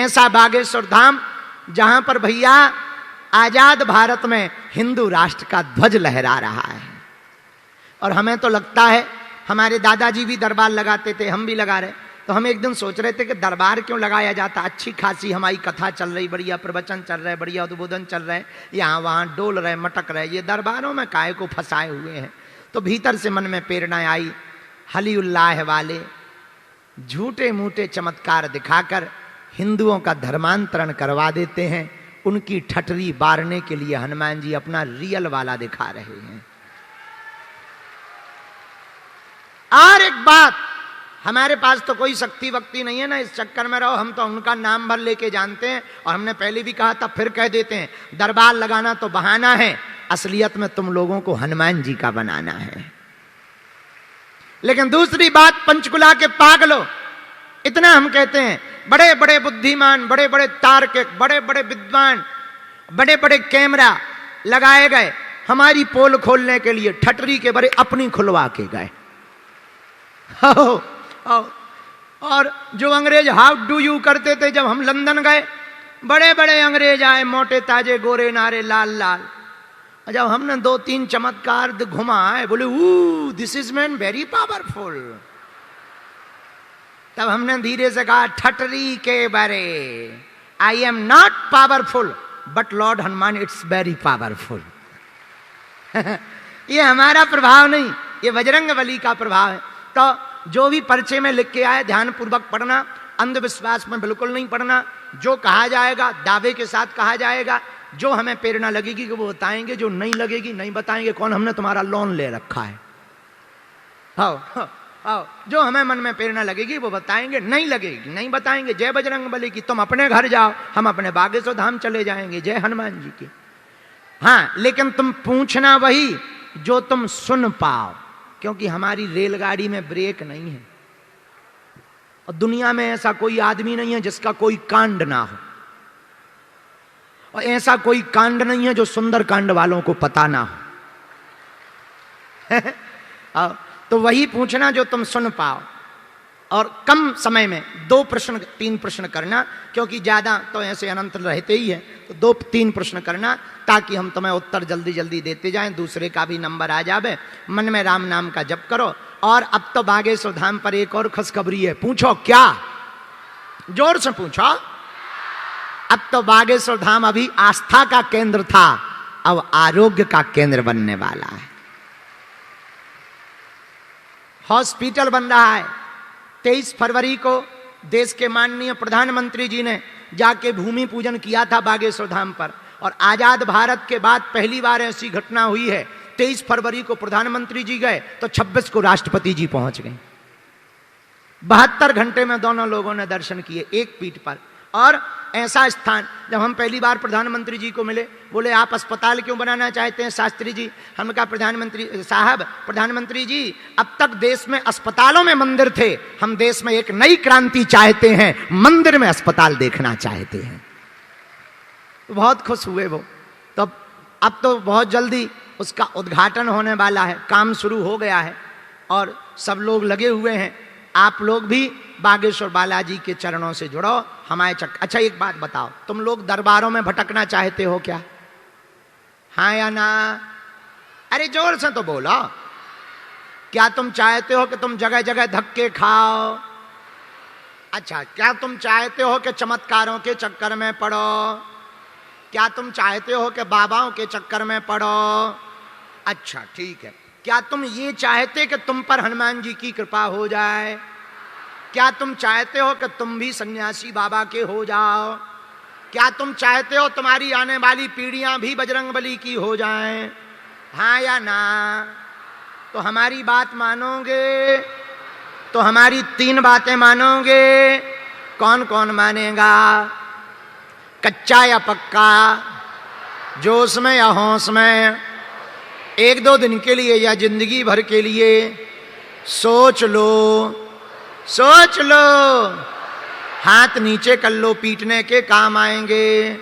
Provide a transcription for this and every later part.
ऐसा बागेश्वर धाम जहां पर भैया आजाद भारत में हिंदू राष्ट्र का ध्वज लहरा रहा है। और हमें तो लगता है, हमारे दादाजी भी दरबार लगाते थे, हम भी लगा रहे, तो हम एक दिन सोच रहे थे कि दरबार क्यों लगाया जाता। अच्छी खासी हमारी कथा चल रही, बढ़िया प्रवचन चल रहे, बढ़िया उद्बोधन चल रहे, यहाँ वहाँ डोल रहे, मटक रहे, ये दरबारों में काहे को फंसाए हुए हैं। तो भीतर से मन में प्रेरणा आई, हलीउल्लाह वाले झूठे मूठे चमत्कार दिखाकर हिंदुओं का धर्मांतरण करवा देते हैं। उनकी ठटरी बारने के लिए हनुमान जी अपना रियल वाला दिखा रहे हैं। और एक बात, हमारे पास तो कोई शक्ति वक्ति नहीं है ना, इस चक्कर में रहो, हम तो उनका नाम भर लेके जानते हैं। और हमने पहले भी कहा था, फिर कह देते हैं, दरबार लगाना तो बहाना है, असलियत में तुम लोगों को हनुमान जी का बनाना है। लेकिन दूसरी बात, पंचकुला के पागलों, इतना हम कहते हैं, बड़े बड़े बुद्धिमान, बड़े बड़े तार्किक, बड़े बड़े विद्वान, बड़े बड़े कैमरा लगाए गए हमारी पोल खोलने के लिए, ठटरी के बड़े अपनी खुलवा के गए। और जो अंग्रेज हाउ डू यू करते थे, जब हम लंदन गए, बड़े बड़े अंग्रेज आए, मोटे ताजे गोरे नारे लाल लाल। जब हमने 2-3 चमत्कार घुमाए, बोले ऊ this is man very powerful. तब हमने धीरे से कहा, ठटरी के बारे, I am not powerful but Lord Hanuman it's very powerful. ये हमारा प्रभाव नहीं, ये बजरंग बली का प्रभाव है। तो जो भी पर्चे में लिख के आए, ध्यान पूर्वक पढ़ना, अंधविश्वास में बिल्कुल नहीं पढ़ना। जो कहा जाएगा दावे के साथ कहा जाएगा, जो हमें प्रेरणा लगेगी कि वो बताएंगे, जो नहीं लगेगी नहीं बताएंगे। कौन, हमने तुम्हारा लोन ले रखा है। आओ, जो हमें मन में प्रेरणा लगेगी वो बताएंगे, नहीं लगेगी नहीं बताएंगे। जय बजरंग बली की, तुम अपने घर जाओ, हम अपने बागेश्वर धाम चले जाएंगे। जय हनुमान जी की। हाँ, लेकिन तुम पूछना वही जो तुम सुन पाओ, क्योंकि हमारी रेलगाड़ी में ब्रेक नहीं है और दुनिया में ऐसा कोई आदमी नहीं है जिसका कोई कांड ना हो, और ऐसा कोई कांड नहीं है जो सुंदर कांड वालों को पता ना हो। तो वही पूछना जो तुम सुन पाओ, और कम समय में 2 प्रश्न 3 प्रश्न करना, क्योंकि ज्यादा तो ऐसे अनंत रहते ही है। तो 2-3 प्रश्न करना ताकि हम तुम्हें उत्तर जल्दी जल्दी देते जाएं, दूसरे का भी नंबर आ जावे। मन में राम नाम का जप करो। और अब तो बागेश्वर धाम पर एक और खुशखबरी है। पूछो क्या? जोर से पूछो। अब तो बागेश्वर धाम अभी आस्था का केंद्र था, अब आरोग्य का केंद्र बनने वाला है। हॉस्पिटल बन रहा है। 23 फरवरी को देश के माननीय प्रधानमंत्री जी ने जाके भूमि पूजन किया था बागेश्वर धाम पर। और आजाद भारत के बाद पहली बार ऐसी घटना हुई है। 23 फरवरी को प्रधानमंत्री जी गए तो 26 को राष्ट्रपति जी पहुंच गए। 72 घंटे में दोनों लोगों ने दर्शन किए एक पीठ पर। और ऐसा स्थान, जब हम पहली बार प्रधानमंत्री जी को मिले, बोले आप अस्पताल क्यों बनाना चाहते हैं शास्त्री जी? हमने कहा प्रधानमंत्री जी, अब तक देश में अस्पतालों में मंदिर थे, हम देश में एक नई क्रांति चाहते हैं, मंदिर में अस्पताल देखना चाहते हैं। बहुत खुश हुए वो। तो अब तो बहुत जल्दी उसका उद्घाटन होने वाला है, काम शुरू हो गया है और सब लोग लगे हुए हैं। आप लोग भी बागेश्वर बालाजी के चरणों से जुड़ो हमारे अच्छा, एक बात बताओ, तुम लोग दरबारों में भटकना चाहते हो क्या? हाँ या ना? अरे जोर से तो बोलो। क्या तुम चाहते हो कि तुम जगह जगह धक्के खाओ? अच्छा, क्या तुम चाहते हो कि चमत्कारों के चक्कर में पड़ो? क्या तुम चाहते हो कि बाबाओं के चक्कर में पड़ो? अच्छा ठीक है। क्या तुम ये चाहते कि तुम पर हनुमान जी की कृपा हो जाए? क्या तुम चाहते हो कि तुम भी सन्यासी बाबा के हो जाओ? क्या तुम चाहते हो तुम्हारी आने वाली पीढ़ियां भी बजरंग बली की हो जाएं? हाँ या ना? तो हमारी बात मानोगे? तो हमारी 3 बातें मानोगे? कौन कौन मानेगा? कच्चा या पक्का? जोश में या होश में? 1-2 दिन के लिए या जिंदगी भर के लिए? सोच लो, सोच लो। हाथ नीचे कर लो, पीटने के काम आएंगे।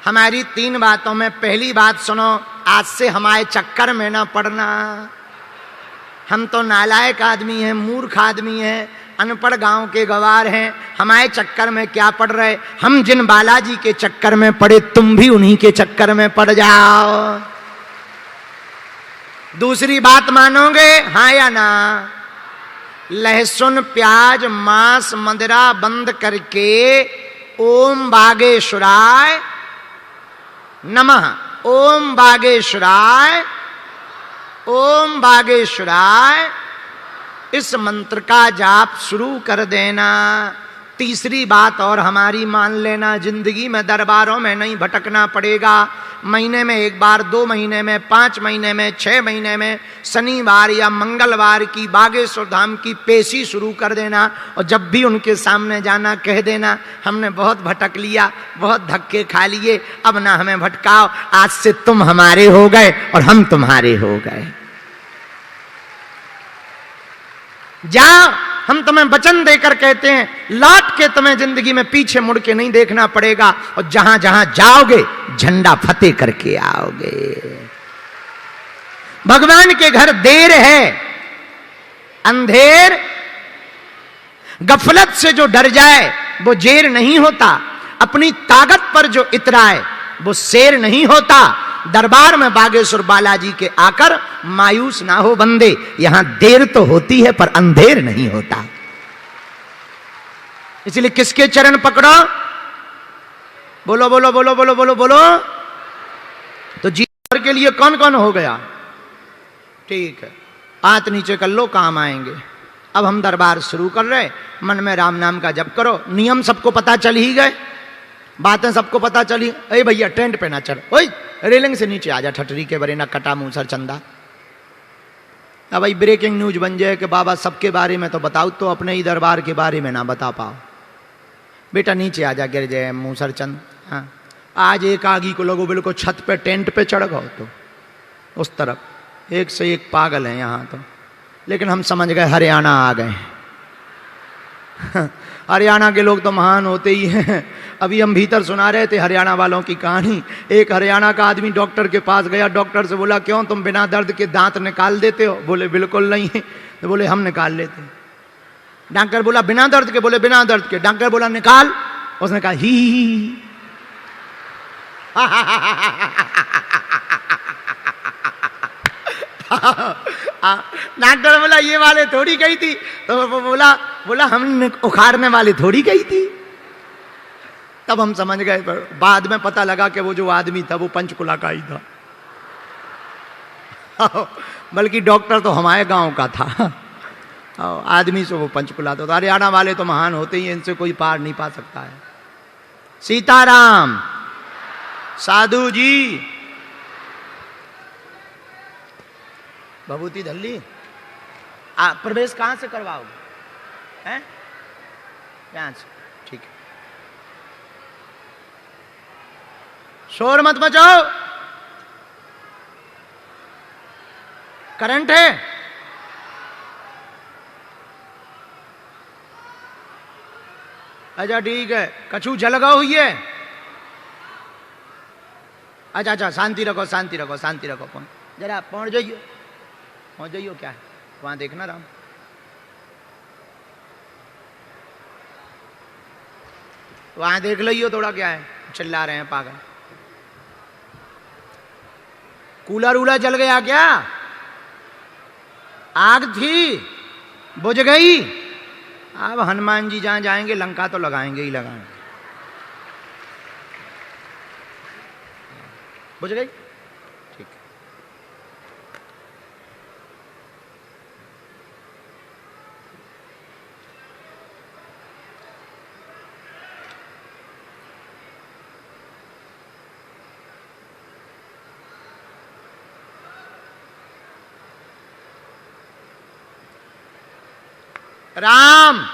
हमारी 3 बातों में पहली बात सुनो, आज से हमारे चक्कर में ना पड़ना। हम तो नालायक आदमी हैं, मूर्ख आदमी हैं, अनपढ़ गांव के गवार हैं, हमारे चक्कर में क्या पड़ रहे। हम जिन बालाजी के चक्कर में पड़े, तुम भी उन्हीं के चक्कर में पड़ जाओ। दूसरी बात मानोगे, हां या ना? लहसुन प्याज मांस मदिरा बंद करके ओम बागेश्वराय नमः, ओम बागेश्वराय, ओम बागेश्वराय, इस मंत्र का जाप शुरू कर देना। तीसरी बात और हमारी मान लेना, जिंदगी में दरबारों में नहीं भटकना पड़ेगा। महीने में एक बार, 2 महीने में, 5 महीने में, 6 महीने में शनिवार या मंगलवार की बागेश्वर धाम की पेशी शुरू कर देना। और जब भी उनके सामने जाना कह देना, हमने बहुत भटक लिया, बहुत धक्के खा लिए, अब ना हमें भटकाओ, आज से तुम हमारे हो गए और हम तुम्हारे हो गए। जाओ, हम तुम्हें वचन देकर कहते हैं, लौट के तुम्हें जिंदगी में पीछे मुड़ के नहीं देखना पड़ेगा, और जहां जहां जाओगे झंडा फतेह करके आओगे। भगवान के घर देर है, अंधेर, गफलत से जो डर जाए वो जेर नहीं होता, अपनी ताकत पर जो इतराए वो शेर नहीं होता। दरबार में बागेश्वर बालाजी के आकर मायूस ना हो बंदे, यहां देर तो होती है पर अंधेर नहीं होता। इसलिए किसके चरण पकड़ो? बोलो बोलो बोलो बोलो बोलो बोलो। तो जीवन के लिए कौन कौन हो गया? ठीक है, हाथ नीचे कर लो, काम आएंगे। अब हम दरबार शुरू कर रहे, मन में राम नाम का जप करो। नियम सबको पता चल ही गए, बातें सबको पता चली। अरे भैया टेंट पे ना चढ़, ओए रेलिंग से नीचे आ जा, ठटरी के बरे ना कटा मूसर चंदा। अब भाई ब्रेकिंग न्यूज बन जाए कि बाबा सबके बारे में तो बताओ, तो अपने ही दरबार के बारे में ना बता पाओ। बेटा नीचे आ जा, गिर जाए मूसर चंद। हाँ, आज एक आगी को लोगों बिल्कुल छत पे टेंट पे चढ़ गए, तो उस तरफ एक से एक पागल है यहाँ तो। लेकिन हम समझ गए हरियाणा आ गए। हरियाणा के लोग तो महान होते ही हैं। अभी हम भीतर सुना रहे थे हरियाणा वालों की कहानी। एक हरियाणा का आदमी डॉक्टर के पास गया, डॉक्टर से बोला क्यों तुम बिना दर्द के दांत निकाल देते हो? बोले बिल्कुल नहीं। तो बोले हम निकाल लेते। डॉक्टर बोला बिना दर्द के? बोले बिना दर्द के। डॉक्टर बोला निकाल? उसने कहा ही। डॉक्टर बोला ये वाले थोड़ी गई थी। तो बोला हम उखाड़ने वाले थोड़ी गई थी। तब हम समझ गए, पर बाद में पता लगा कि वो जो आदमी था वो पंचकुला का ही था। बल्कि डॉक्टर तो हमारे गांव का था, आदमी से वो पंचकुला था। तो हरियाणा वाले तो महान होते ही, इनसे कोई पार नहीं पा सकता है। सीताराम साधु जी। भभूति धल्ली प्रवेश कहां से करवाओगे? हैं? यहां से, ठीक है। शोर मत मचाओ, करंट है। अच्छा ठीक है, कछु जलगा हुई है। अच्छा अच्छा, शांति रखो शांति रखो शांति रखो। जरा पहुंच जाइए, पहुंच जाइयो। क्या है वहां देखना राम? वहां देख लो थोड़ा, क्या है चिल्ला रहे हैं पागल। कूलर उलर जल गया क्या? आग थी, बुझ गई। अब हनुमान जी जहां जाएंगे लंका तो लगाएंगे ही लगाएंगे। बुझ गई? ठीक। राम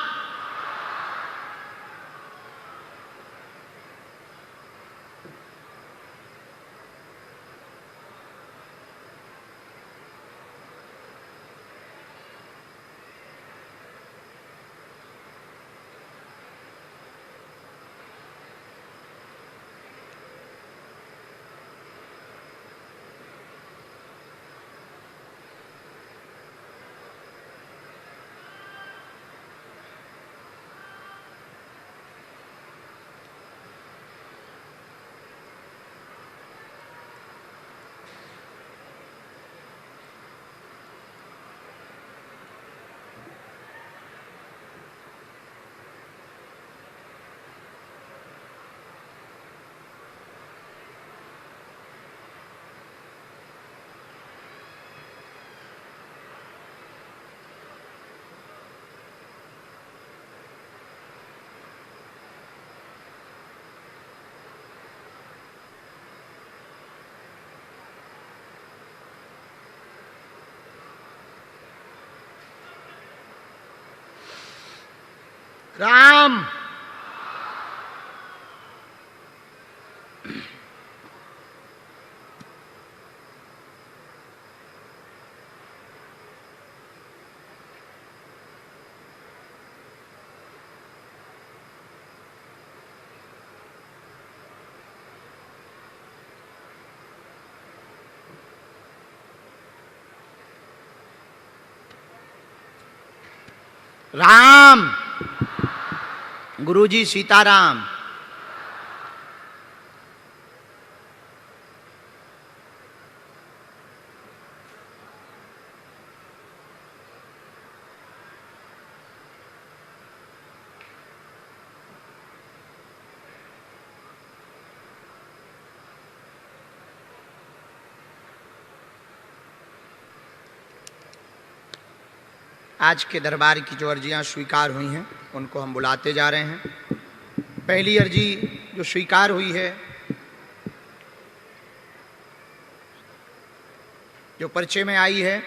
राम। राम। गुरुजी सीताराम। आज के दरबार की जो अर्जियां स्वीकार हुई हैं उनको हम बुलाते जा रहे हैं। पहली अर्जी जो स्वीकार हुई है, जो परिचय में आई है,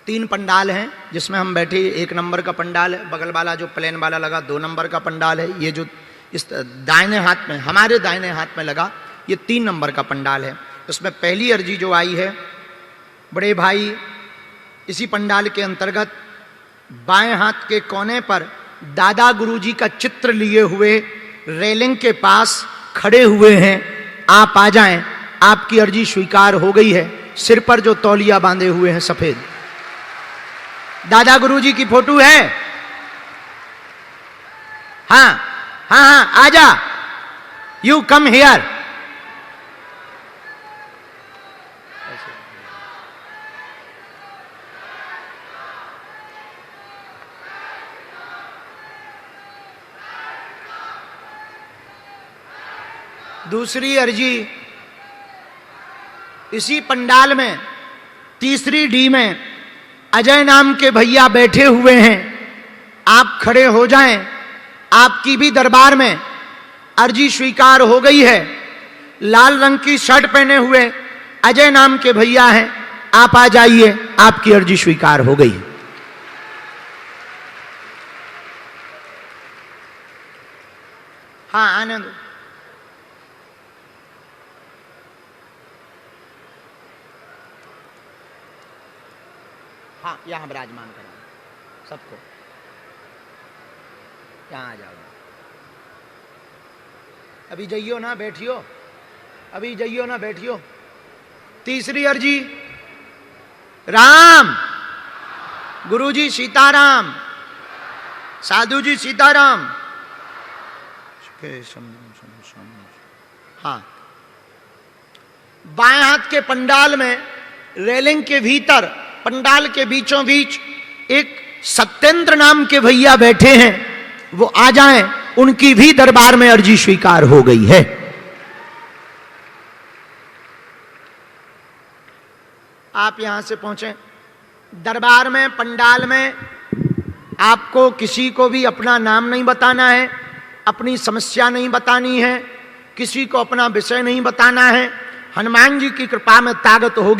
3 पंडाल हैं जिसमें हम बैठे। 1 नंबर का पंडाल है, बगल वाला जो प्लेन वाला लगा 2 नंबर का पंडाल है, ये जो इस दाहिने हाथ में, हमारे दाहिने हाथ में लगा, ये 3 नंबर का पंडाल है। उसमें पहली अर्जी जो आई है, बड़े भाई इसी पंडाल के अंतर्गत बाएं हाथ के कोने पर दादा गुरुजी का चित्र लिए हुए रेलिंग के पास खड़े हुए हैं। आप आ जाएं, आपकी अर्जी स्वीकार हो गई है। सिर पर जो तौलिया बांधे हुए हैं सफेद, दादा गुरुजी की फोटो है। हाँ हाँ हाँ, आजा, यू कम हियर। दूसरी अर्जी इसी पंडाल में तीसरी डी में अजय नाम के भैया बैठे हुए हैं। आप खड़े हो जाएं, आपकी भी दरबार में अर्जी स्वीकार हो गई है। लाल रंग की शर्ट पहने हुए अजय नाम के भैया हैं, आप आ जाइए, आपकी अर्जी स्वीकार हो गई। हाँ, आने दो। हाँ, यहां विराजमान करें सबको, यहां आ जाओ। अभी जाइयो ना, बैठियो, अभी जाइयो ना, बैठियो। तीसरी अर्जी, राम। गुरुजी सीताराम, साधु जी सीताराम। हाँ, बाएं हाथ के पंडाल में रेलिंग के भीतर, पंडाल के बीचों बीच एक सत्येंद्र नाम के भैया बैठे हैं, वो आ जाएं, उनकी भी दरबार में अर्जी स्वीकार हो गई है। आप यहां से पहुंचे। दरबार में, पंडाल में आपको किसी को भी अपना नाम नहीं बताना है, अपनी समस्या नहीं बतानी है, किसी को अपना विषय नहीं बताना है। हनुमान जी की कृपा में ताकत होगी।